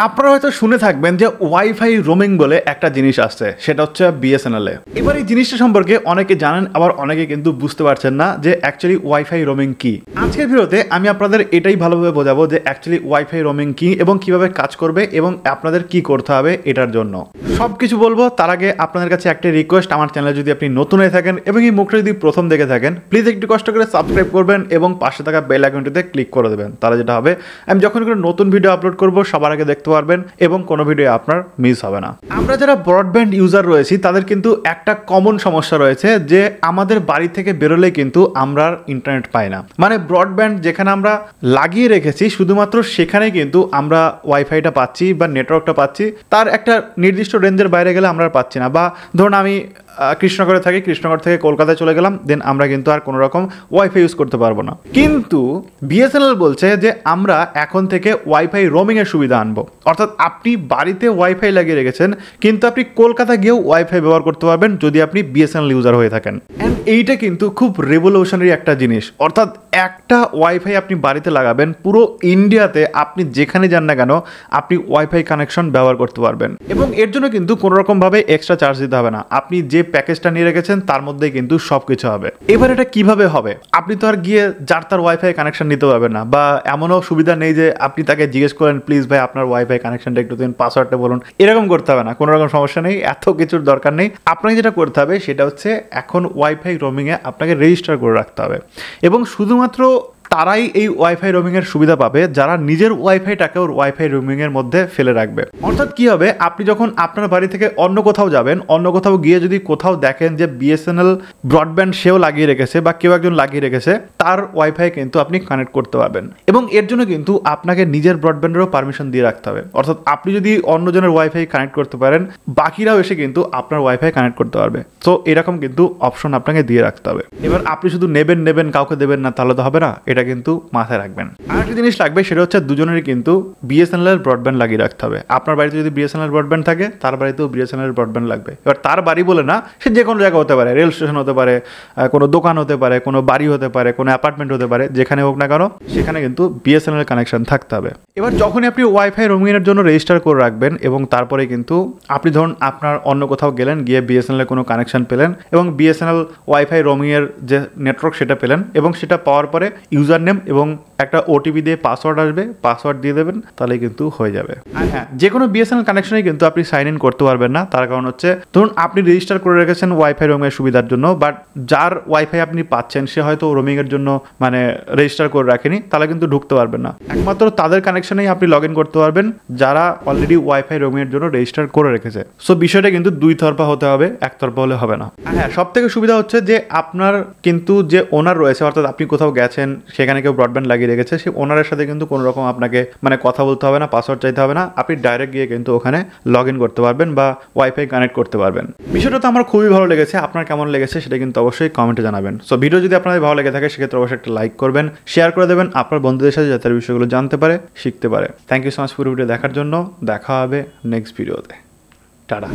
আপনারা হয়তো শুনে থাকবেন যে ওয়াইফাই রোমিং বলে একটা জিনিস আসছে, সেটা হচ্ছে বিএসএনএল এ। এবার এই জিনিসটা সম্পর্কে অনেকে জানেন, আবার অনেকে কিন্তু বুঝতে পারছেন না যে অ্যাকচুয়ালি ওয়াইফাই রোমিং কি। আজকের ভিডিওতে আমি আপনাদের এটাই ভালোভাবে বোঝাবো যে অ্যাকচুয়ালি ওয়াইফাই রোমিং কি এবং কিভাবে কাজ করবে এবং আপনাদের কি করতে হবে এটার জন্য সবকিছু বলবো। তার আগে আপনাদের কাছে একটা রিকোয়েস্ট, আমার চ্যানেলে যদি আপনি নতুন হয়ে থাকেন এবং এই মুখটা যদি প্রথম দেখে থাকেন, প্লিজ একটু কষ্ট করে সাবস্ক্রাইব করবেন এবং পাশে থাকা বেল আইকনটিতে ক্লিক করে দেবেন। তাহলে যেটা হবে, আমি যখন কোনো নতুন ভিডিও আপলোড করব সবার আগে দেখতে পারবেন এবং কোনো ভিডিও আপনার মিস হবে না। আমরা যারা ব্রডব্যান্ড ইউজার রয়েছি তাদের কিন্তু একটা কমন সমস্যা রয়েছে যে আমাদের বাড়ি থেকে বেরোলে কিন্তু আমরা ইন্টারনেট পাই না। মানে ব্রডব্যান্ড যেখানে আমরা লাগিয়ে রেখেছি শুধুমাত্র সেখানে কিন্তু আমরা ওয়াইফাইটা পাচ্ছি বা নেটওয়ার্কটা পাচ্ছি, তার একটা নির্দিষ্ট রেঞ্জের বাইরে গেলে আমরা পাচ্ছি না। বা ধরুন আমি কৃষ্ণনগরে থাকি, কৃষ্ণনগর থেকে কলকাতায় চলে গেলাম, দেন আমরা কিন্তু আর কোনো রকম ওয়াইফাই ইউজ করতে পারবো না। কিন্তু বিএসএনএল বলছে যে আমরা এখন থেকে ওয়াইফাই রোমিংয়ের সুবিধা আনবো। অর্থাৎ আপনি বাড়িতে ওয়াইফাই লাগিয়ে রেখেছেন কিন্তু আপনি কলকাতা গিয়েও ওয়াইফাই ব্যবহার করতে পারবেন যদি আপনি বিএসএনএল ইউজার হয়ে থাকেন। অ্যান্ড এইটা কিন্তু খুব রেভলিউশনারি একটা জিনিস। অর্থাৎ একটা ওয়াইফাই আপনি বাড়িতে লাগাবেন, পুরো ইন্ডিয়াতে আপনি যেখানে যান না কেন আপনি ওয়াইফাই কানেকশন ব্যবহার করতে পারবেন এবং এর জন্য কিন্তু কোনো রকমভাবে এক্সট্রা চার্জ দিতে হবে না। আপনি যে প্যাকেজটা নিয়ে রেখেছেন তার মধ্যেই কিন্তু সব কিছু হবে। এবার এটা কিভাবে হবে? আপনি তো আর গিয়ে যার তার ওয়াইফাই কানেকশন নিতে পারবেন না, বা এমনও সুবিধা নেই যে আপনি তাকে জিজ্ঞেস করেন প্লিজ ভাই আপনার ওয়াইফাই কানেকশনটা একটু দিন, পাসওয়ার্ডটা বলুন। এরকম করতে হবে না, কোনো রকম সমস্যা নেই, এত কিছুর দরকার নেই। আপনাকে যেটা করতে হবে সেটা হচ্ছে এখন ওয়াইফাই রোমিংয়ে আপনাকে রেজিস্টার করে রাখতে হবে এবং শুধুমাত্র তারাই এই ওয়াইফাই রোমিংয়ের সুবিধা পাবে যারা নিজের ওয়াইফাইটাকে ওর ওয়াইফাই রোমিংয়ের মধ্যে ফেলে রাখবে। অর্থাৎ কি হবে, আপনি যখন আপনার বাড়ি থেকে অন্য কোথাও যাবেন, অন্য কোথাও গিয়ে যদি কোথাও দেখেন যে বিএসএনএল ব্রডব্যান্ড সেও লাগিয়ে রেখেছে বা কেউ একজন লাগিয়ে রেখেছে, তার ওয়াইফাই কিন্তু আপনি কানেক্ট করতে পারবেন এবং এর জন্য কিন্তু আপনাকে নিজের ব্রডব্যান্ডেরও পারমিশন দিয়ে রাখতে হবে। অর্থাৎ আপনি যদি অন্যজনের ওয়াইফাই কানেক্ট করতে পারেন, বাকিরাও এসে কিন্তু আপনার ওয়াইফাই কানেক্ট করতে পারবে। তো এরকম কিন্তু অপশন আপনাকে দিয়ে রাখতে হবে। এবার আপনি শুধু নেবেন কাউকে দেবেন না, তাহলে তো হবে না, এটা কিন্তু মাথায় রাখবেন। আরেকটা জিনিস লাগবে, সেটা হচ্ছে দুজনেরই কিন্তু বিএসএনএল এর ব্রডব্যান্ড লাগিয়ে রাখতে হবে। আপনার বাড়িতে যদি বিএসএনএল এর ব্রডব্যান্ড থাকে, তার বাড়িতেও বিএসএনএল এর ব্রডব্যান্ড লাগবে। এবার তার বাড়ি বলে না, সে যে কোনো জায়গা হতে পারে, রেল স্টেশন হতে পারে, কোনো দোকান হতে পারে, কোনো বাড়ি হতে পারে, কোনো অ্যাপার্টমেন্ট হতে পারে, যেখানে হোক না কেন সেখানে কিন্তু বিএসএনএল কানেকশন থাকতে হবে। এবার যখনই আপনি ওয়াইফাই রোমিংয়ের জন্য রেজিস্টার করে রাখবেন এবং তারপরে কিন্তু আপনি ধরুন আপনার অন্য কোথাও গেলেন, গিয়ে বিএসএনএল এর কোনো কানেকশন পেলেন এবং বিএসএনএল ওয়াইফাই রোমিংয়ের যে নেটওয়ার্ক সেটা পেলেন এবং সেটা পাওয়ার পরে ইউজার নেম এবং একটা ওটিপি দিয়ে পাসওয়ার্ড আসবে, পাসওয়ার্ড দিয়ে দেবেন, তাহলে কিন্তু হয়ে যাবে। আর হ্যাঁ, যে কোনো বিএসএনএল কানেকশনে কিন্তু আপনি সাইন ইন করতে পারবেন না। তার কারণ হচ্ছে ধরুন আপনি রেজিস্টার করে রেখেছেন ওয়াইফাই রোমিংয়ের সুবিধার জন্য, বাট যার ওয়াইফাই আপনি পাচ্ছেন সে হয়তো রোমিংয়ের জন্য মানে রেজিস্টার করে রাখেনি, তাহলে কিন্তু ঢুকতে পারবেন না। একমাত্র তাদের কানেকশনেই আপনি লগ ইন করতে পারবেন যারা অলরেডি ওয়াইফাই রোমিংয়ের জন্য রেজিস্টার করে রেখেছে। সো বিষয়টা কিন্তু দুই তরফা হতে হবে, একতরফা হলে হবে না। আর হ্যাঁ, সব থেকে সুবিধা হচ্ছে যে আপনার কিন্তু যে ওনার রয়েছে, অর্থাৎ আপনি কোথাও গেছেন সেখানে কেউ ব্রডব্যান্ড লাগিয়ে রেখেছে, সেই ওনারের সাথে কিন্তু কোনো রকম আপনাকে মানে কথা বলতে হবে না, পাসওয়ার্ড চাইতে হবে না। আপনি ডাইরেক্ট গিয়ে কিন্তু ওখানে লগ ইন করতে পারবেন বা ওয়াইফাই কানেক্ট করতে পারবেন। বিষয়টা তো আমার খুবই ভালো লেগেছে। আপনার কেমন লেগেছে সেটা কিন্তু অবশ্যই কমেন্টে জানাবেন। সো ভিডিও যদি আপনাদের ভালো লেগে থাকে সেক্ষেত্রে অবশ্যই একটা লাইক করবেন, শেয়ার করে দেবেন আপনার বন্ধুদের সাথে যাতে বিষয়গুলো জানতে পারে, শিখতে পারে। থ্যাংক ইউ সো মাচ পুরো ভিডিও দেখার জন্য। দেখা হবে নেক্সট ভিডিওতে। টাটা।